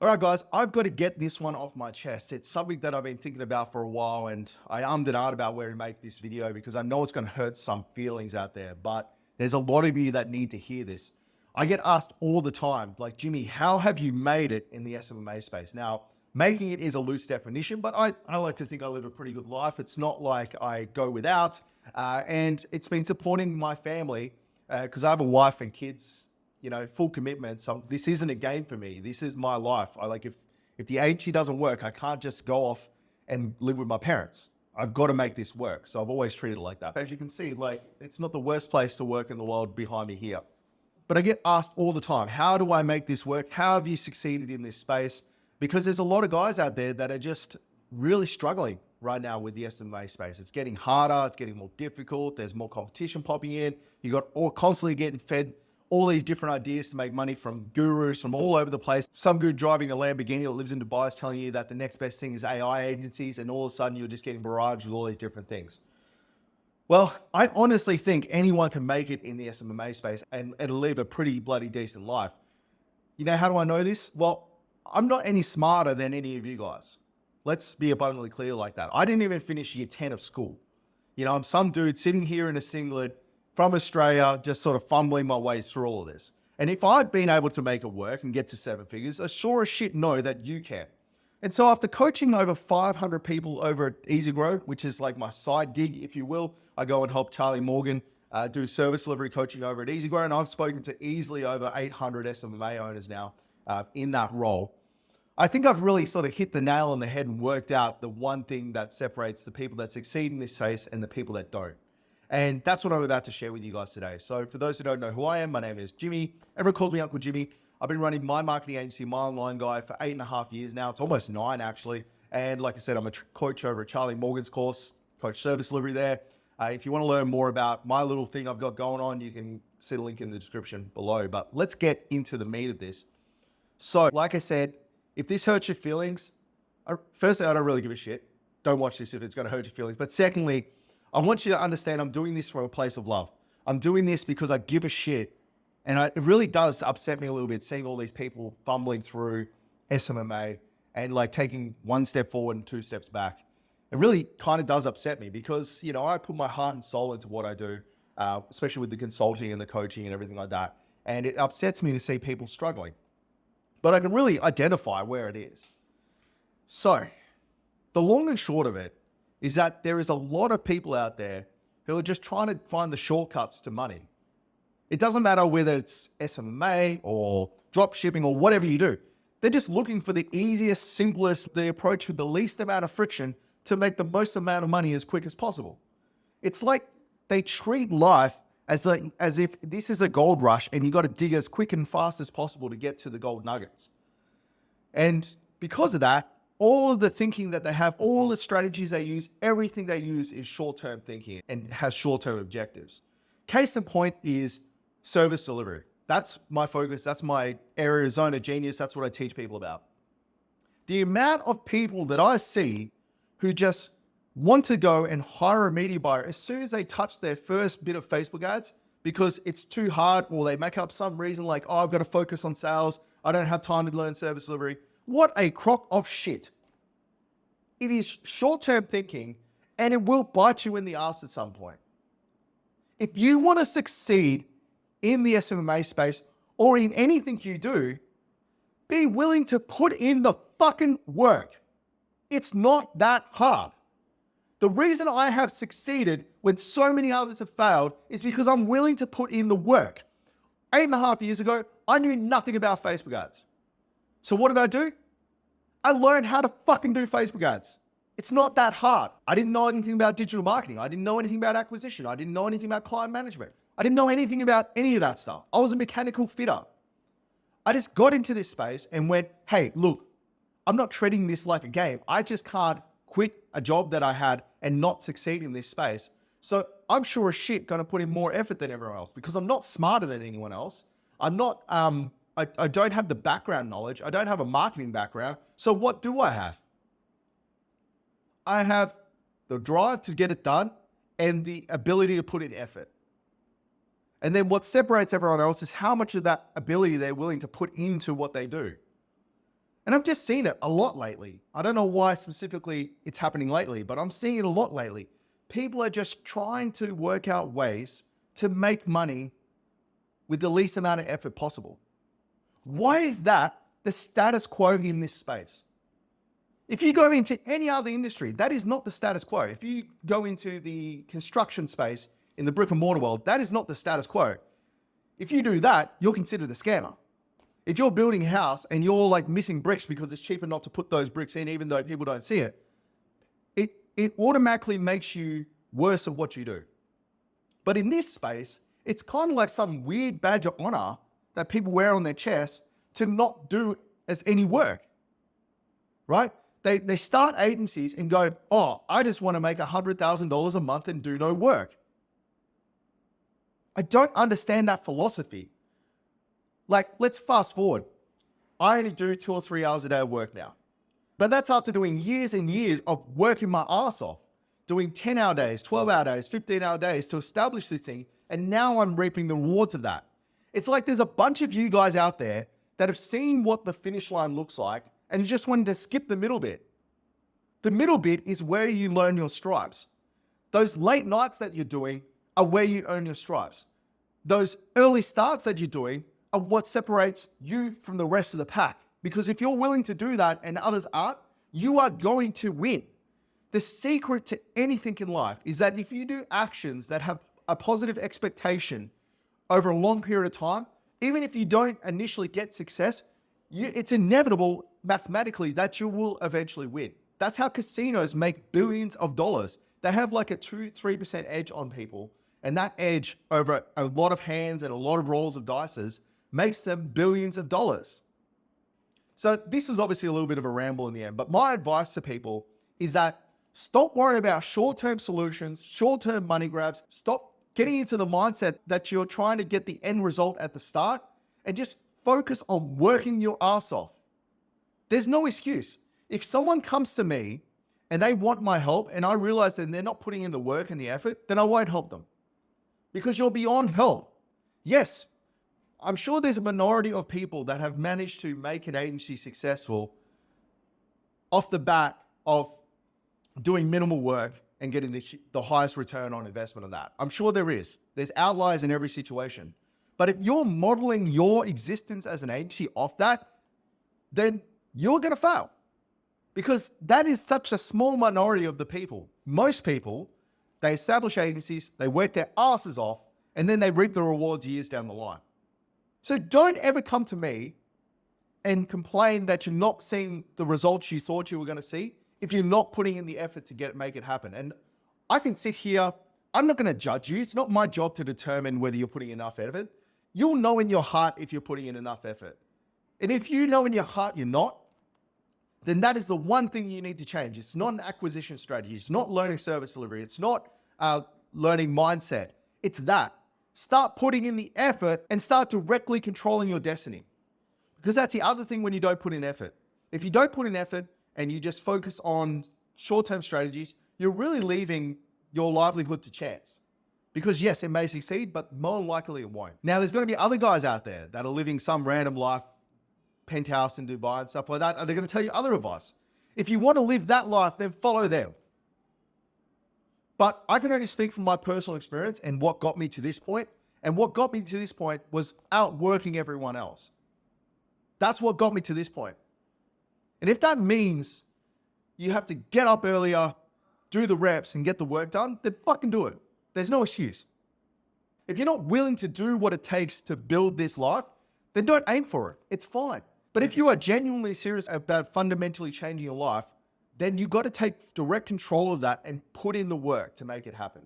All right, guys, I've got to get this one off my chest. It's something that I've been thinking about for a while, and I ummed and ahed about where to make this video because I know it's going to hurt some feelings out there, but there's a lot of you that need to hear this. I get asked all the time, like, Jimmy, how have you made it in the SMMA space? Now, making it is a loose definition, but I like to think I live a pretty good life. It's not like I go without, and it's been supporting my family because I have a wife and kids, full commitment. So this isn't a game for me. This is my life. If the agency doesn't work, I can't just go off and live with my parents. I've got to make this work. So I've always treated it like that. As you can see, it's not the worst place to work in the world behind me here. But I get asked all the time, how do I make this work? How have you succeeded in this space? Because there's a lot of guys out there that are just really struggling right now with the SMMA space. It's getting harder. It's getting more difficult. There's more competition popping in. You got all constantly getting fed all these different ideas to make money from gurus from all over the place. Some dude driving a Lamborghini that lives in Dubai is telling you that the next best thing is AI agencies, and all of a sudden you're just getting barraged with all these different things. Well, I honestly think anyone can make it in the SMMA space and live a pretty bloody decent life. How do I know this? Well, I'm not any smarter than any of you guys. Let's be abundantly clear like that. I didn't even finish year 10 of school. I'm some dude sitting here in a singlet from Australia, just sort of fumbling my way through all of this. And if I'd been able to make it work and get to 7 figures, I sure as shit know that you can. And so after coaching over 500 people over at Easy Grow, which is like my side gig, if you will, I go and help Charlie Morgan do service delivery coaching over at Easy Grow. And I've spoken to easily over 800 SMMA owners now in that role. I think I've really sort of hit the nail on the head and worked out the one thing that separates the people that succeed in this space and the people that don't. And that's what I'm about to share with you guys today. So for those who don't know who I am, my name is Jimmy. Everyone calls me Uncle Jimmy. I've been running my marketing agency, My Online Guy, for 8.5 years now. It's almost 9 actually. And like I said, I'm a coach over at Charlie Morgan's course, coach service delivery there. If you want to learn more about my little thing I've got going on, you can see the link in the description below. But let's get into the meat of this. So like I said, if this hurts your feelings, firstly, I don't really give a shit. Don't watch this if it's going to hurt your feelings. But secondly, I want you to understand I'm doing this from a place of love. I'm doing this because I give a shit. And it really does upset me a little bit seeing all these people fumbling through SMMA and taking 1 step forward and 2 steps back. It really kind of does upset me because, I put my heart and soul into what I do, especially with the consulting and the coaching and everything like that. And it upsets me to see people struggling. But I can really identify where it is. So the long and short of it is that there is a lot of people out there who are just trying to find the shortcuts to money. It doesn't matter whether it's SMMA or drop shipping or whatever you do. They're just looking for the easiest, simplest, the approach with the least amount of friction to make the most amount of money as quick as possible. It's like they treat life as if this is a gold rush and you got to dig as quick and fast as possible to get to the gold nuggets. And because of that, all of the thinking that they have, all the strategies they use, everything they use is short-term thinking and has short-term objectives. Case in point is service delivery. That's my focus. That's my area, zone of genius. That's what I teach people about. The amount of people that I see who just want to go and hire a media buyer as soon as they touch their first bit of Facebook ads because it's too hard, or they make up some reason like, oh, I've got to focus on sales. I don't have time to learn service delivery. What a crock of shit. It is short-term thinking and it will bite you in the ass at some point. If you want to succeed in the SMMA space or in anything you do, be willing to put in the fucking work. It's not that hard. The reason I have succeeded when so many others have failed is because I'm willing to put in the work. 8.5 years ago, I knew nothing about Facebook ads. So what did I do? I learned how to fucking do Facebook ads. It's not that hard. I didn't know anything about digital marketing. I didn't know anything about acquisition. I didn't know anything about client management. I didn't know anything about any of that stuff. I was a mechanical fitter. I just got into this space and went, hey, look, I'm not treating this like a game. I just can't quit a job that I had and not succeed in this space. So I'm sure as shit going to put in more effort than everyone else because I'm not smarter than anyone else. I'm not, I don't have the background knowledge. I don't have a marketing background. So what do I have? I have the drive to get it done and the ability to put in effort. And then what separates everyone else is how much of that ability they're willing to put into what they do. And I've just seen it a lot lately. I don't know why specifically it's happening lately, but I'm seeing it a lot lately. People are just trying to work out ways to make money with the least amount of effort possible. Why is that the status quo in this space? If you go into any other industry, that is not the status quo. If you go into the construction space in the brick and mortar world, that is not the status quo. If you do that, you're considered a scammer. If you're building a house and you're like missing bricks because it's cheaper not to put those bricks in, even though people don't see it, it automatically makes you worse at what you do. But in this space, it's kind of like some weird badge of honor that people wear on their chest to not do as any work, right? They start agencies and go, oh, I just want to make $100,000 a month and do no work. I don't understand that philosophy. Like, let's fast forward. I only do 2 or 3 hours a day of work now. But that's after doing years and years of working my ass off, doing 10-hour days, 12-hour days, 15-hour days to establish this thing. And now I'm reaping the rewards of that. It's like there's a bunch of you guys out there that have seen what the finish line looks like and you just wanted to skip the middle bit. The middle bit is where you learn your stripes. Those late nights that you're doing are where you earn your stripes. Those early starts that you're doing are what separates you from the rest of the pack. Because if you're willing to do that and others aren't, you are going to win. The secret to anything in life is that if you do actions that have a positive expectation over a long period of time, even if you don't initially get success, it's inevitable mathematically that you will eventually win. That's how casinos make billions of dollars. They have like a 2-3% edge on people. And that edge over a lot of hands and a lot of rolls of dices makes them billions of dollars. So this is obviously a little bit of a ramble in the end, but my advice to people is that stop worrying about short-term solutions, short-term money grabs. Stop getting into the mindset that you're trying to get the end result at the start and just focus on working your ass off. There's no excuse. If someone comes to me and they want my help and I realize that they're not putting in the work and the effort, then I won't help them because you're beyond help. Yes, I'm sure there's a minority of people that have managed to make an agency successful off the bat of doing minimal work and getting the highest return on investment on that. I'm sure there is. There's outliers in every situation. But if you're modeling your existence as an agency off that, then you're going to fail because that is such a small minority of the people. Most people, they establish agencies, they work their asses off, and then they reap the rewards years down the line. So don't ever come to me and complain that you're not seeing the results you thought you were going to see if you're not putting in the effort to make it happen. And I can sit here, I'm not going to judge you. It's not my job to determine whether you're putting enough effort. You'll know in your heart if you're putting in enough effort. And if you know in your heart you're not, then that is the one thing you need to change. It's not an acquisition strategy. It's not learning service delivery. It's not learning mindset. It's that. Start putting in the effort and start directly controlling your destiny. Because that's the other thing when you don't put in effort. If you don't put in effort and you just focus on short-term strategies, you're really leaving your livelihood to chance. Because yes, it may succeed, but more likely it won't. Now, there's going to be other guys out there that are living some random life, penthouse in Dubai and stuff like that, and they're going to tell you other advice. If you want to live that life, then follow them. But I can only speak from my personal experience and what got me to this point. And what got me to this point was outworking everyone else. That's what got me to this point. And if that means you have to get up earlier, do the reps and get the work done, then fucking do it. There's no excuse. If you're not willing to do what it takes to build this life, then don't aim for it. It's fine. But if you are genuinely serious about fundamentally changing your life, then you've got to take direct control of that and put in the work to make it happen.